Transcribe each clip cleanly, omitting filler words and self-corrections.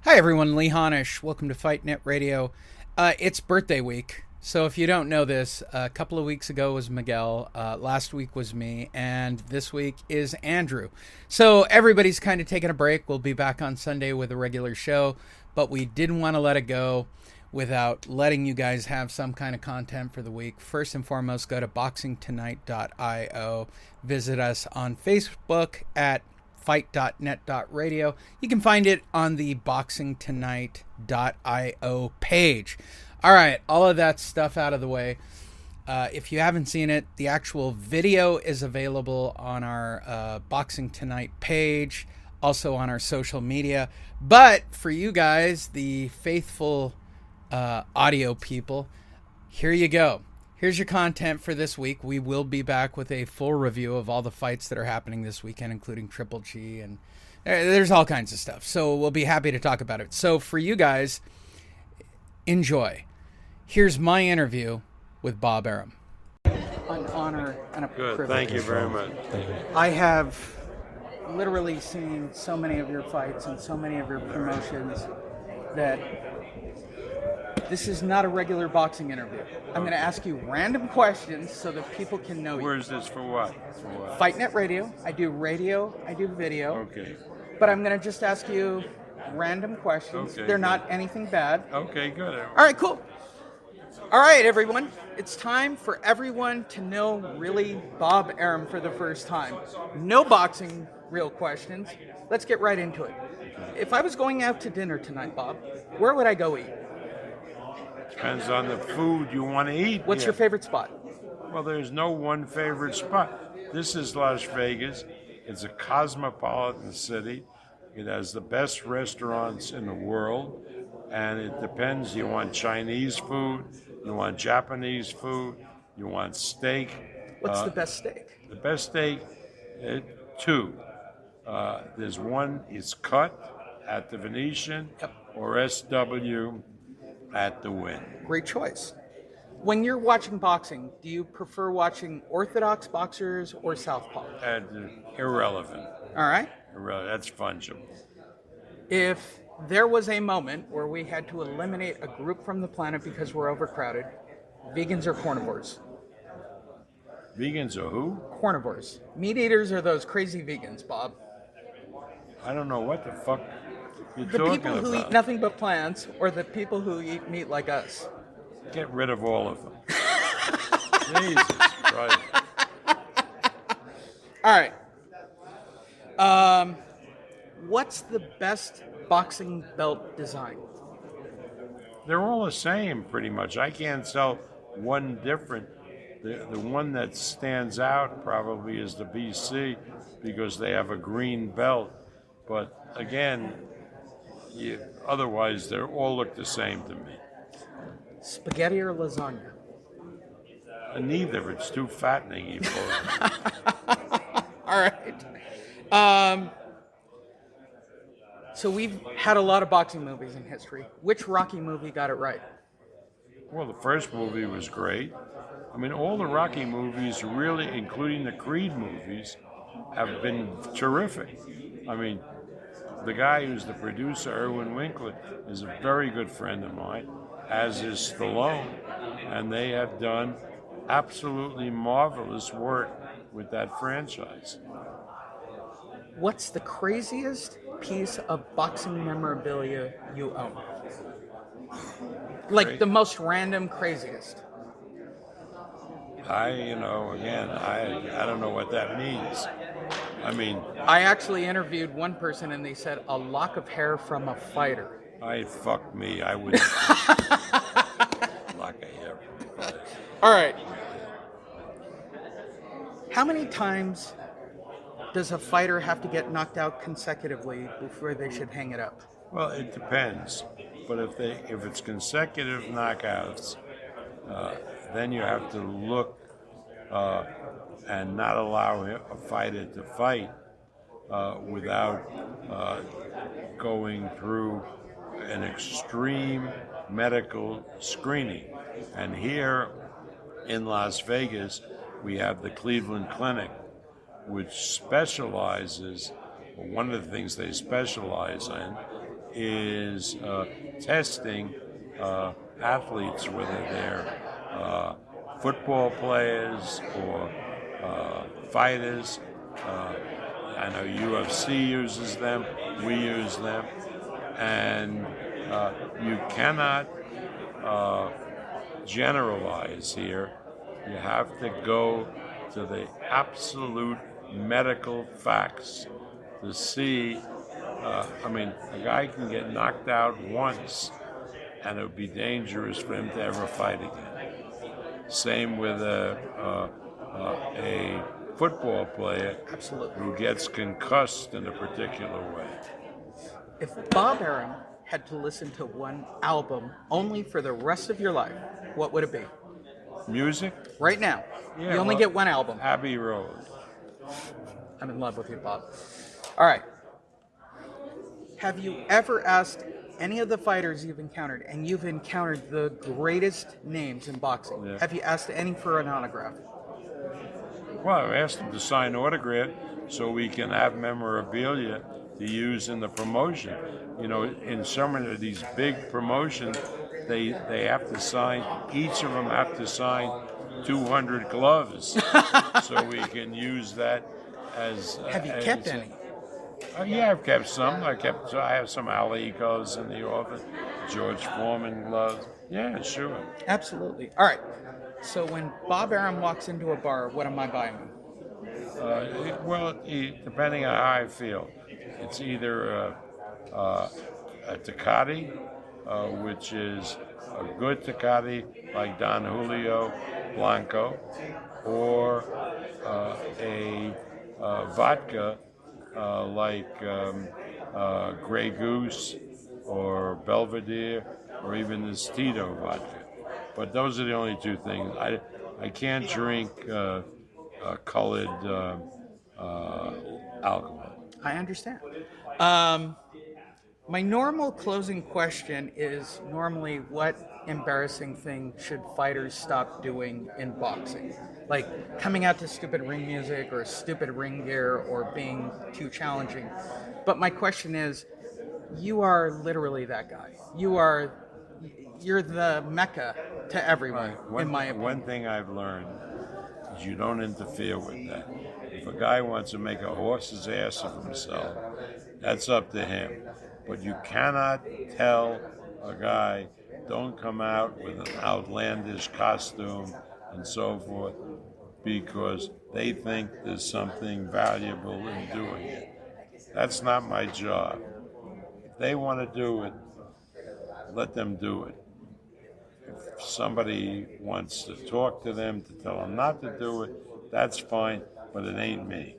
Hi everyone, Lee Honish. Welcome to Fight Net Radio. It's birthday week, so if you don't know this, a couple of weeks ago was Miguel, last week was me, and this week is Andrew. So everybody's kind of taking a break. We'll be back on Sunday with a regular show, but we didn't want to let it go without letting you guys have some kind of content for the week. First and foremost, go to boxingtonight.io. Visit us on Facebook at fight.net.radio. You can find it on the boxingtonight.io page. All right, all of that stuff out of the way. If you haven't seen it, the actual video is available on our Boxing Tonight page, also on our social media. But for you guys, the faithful audio people, here you go. Here's your content for this week. We will be back with a full review of all the fights that are happening this weekend, including Triple G, and there's all kinds of stuff. So we'll be happy to talk about it. So for you guys, enjoy. Here's my interview with Bob Arum. An honor and a privilege. Thank you very much. I have literally seen so many of your fights and so many of your promotions that this is not a regular boxing interview. I'm going to ask you random questions so that people can know you. Where is this for what? Fight Net Radio. I do video. Okay. But I'm going to just ask you random questions. Okay, They're good. not anything bad. Okay, good. All right, cool. All right, everyone. It's time for everyone to know really Bob Arum for the first time. No boxing real questions. Let's get right into it. If I was going out to dinner tonight, Bob, where would I go eat? Depends on the food you want to eat. What's your favorite spot? Well, there's no one favorite spot. This is Las Vegas. It's a cosmopolitan city. It has the best restaurants in the world. And it depends. You want Chinese food, you want Japanese food, you want steak. What's the best steak? The best steak, two. There's one, it's cut at the Venetian or SW at the Wynn. Great choice. When you're watching boxing, do you prefer watching orthodox boxers or southpaw? Irrelevant. All right. That's fungible. If there was a moment where we had to eliminate a group from the planet because we're overcrowded, vegans or carnivores? Vegans are who? Carnivores. Meat eaters are those crazy vegans, Bob. I don't know what the fuck you're The talking people who about. eat nothing but plants or the people who eat meat like us? Get rid of all of them. Jesus Christ. All right. What's the best boxing belt design? They're all the same, pretty much. I can't sell one different. The one that stands out probably is the BC because they have a green belt. But again, otherwise they all look the same to me. Spaghetti or lasagna? Neither. It's too fattening. You All right. So we've had a lot of boxing movies in history. Which Rocky movie got it right? Well, the first movie was great. I mean, all the Rocky movies, really, including the Creed movies, have been terrific. I mean, the guy who's the producer, Irwin Winkler, is a very good friend of mine, as is Stallone, and they have done absolutely marvelous work with that franchise. What's the craziest piece of boxing memorabilia you own? Like the most random, craziest. I don't know what that means. I mean, I actually interviewed one person and they said a lock of hair from a fighter. fuck me, I wouldn't lock a hair. All right. How many times does a fighter have to get knocked out consecutively before they should hang it up? Well, it depends. But if it's consecutive knockouts, then you have to look and not allow a fighter to fight without going through an extreme medical screening. And here in Las Vegas, we have the Cleveland Clinic, which specializes, one of the things they specialize in is testing athletes, whether they're football players or fighters. I know UFC uses them. We use them, and you cannot generalize here. You have to go to the absolute medical facts to see. I mean, a guy can get knocked out once, and it would be dangerous for him to ever fight again. Same with a football player who gets concussed in a particular way. If Bob Arum had to listen to one album only for the rest of your life, what would it be? Music? Right now. Yeah, you only get one album. Abbey Road. I'm in love with you, Bob. All right. Have you ever asked any of the fighters you've encountered, and you've encountered the greatest names in boxing, Yeah. have you asked any for an autograph? Well, I've asked them to sign autograph so we can have memorabilia to use in the promotion. You know, in some of these big promotions, they have to sign, each of them have to sign 200 gloves so we can use that as... Have you kept any? Yeah, I've kept some. I have some Ali gloves in the office, George Foreman gloves. Yeah, sure. Absolutely. All right. So when Bob Arum walks into a bar, what am I buying him? Depending on how I feel, it's either a Tecate, which is a good Tecate like Don Julio Blanco, or a vodka like Grey Goose or Belvedere, or even this Tito vodka. But those are the only two things. I can't drink colored alcohol. I understand. My normal closing question is normally, what embarrassing thing should fighters stop doing in boxing? Like coming out to stupid ring music or stupid ring gear or being too challenging. But my question is, you are literally that guy. You're the mecca to everyone, in my opinion. One thing I've learned is you don't interfere with that. If a guy wants to make a horse's ass of himself, that's up to him. But you cannot tell a guy, don't come out with an outlandish costume and so forth, because they think there's something valuable in doing it. That's not my job. If they want to do it, let them do it. If somebody wants to talk to them, to tell them not to do it, that's fine, but it ain't me.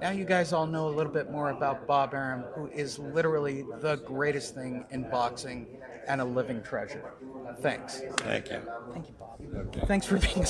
Now you guys all know a little bit more about Bob Arum, who is literally the greatest thing in boxing and a living treasure. Thanks. Thank you. Thank you, Bob. Okay. Thanks for being a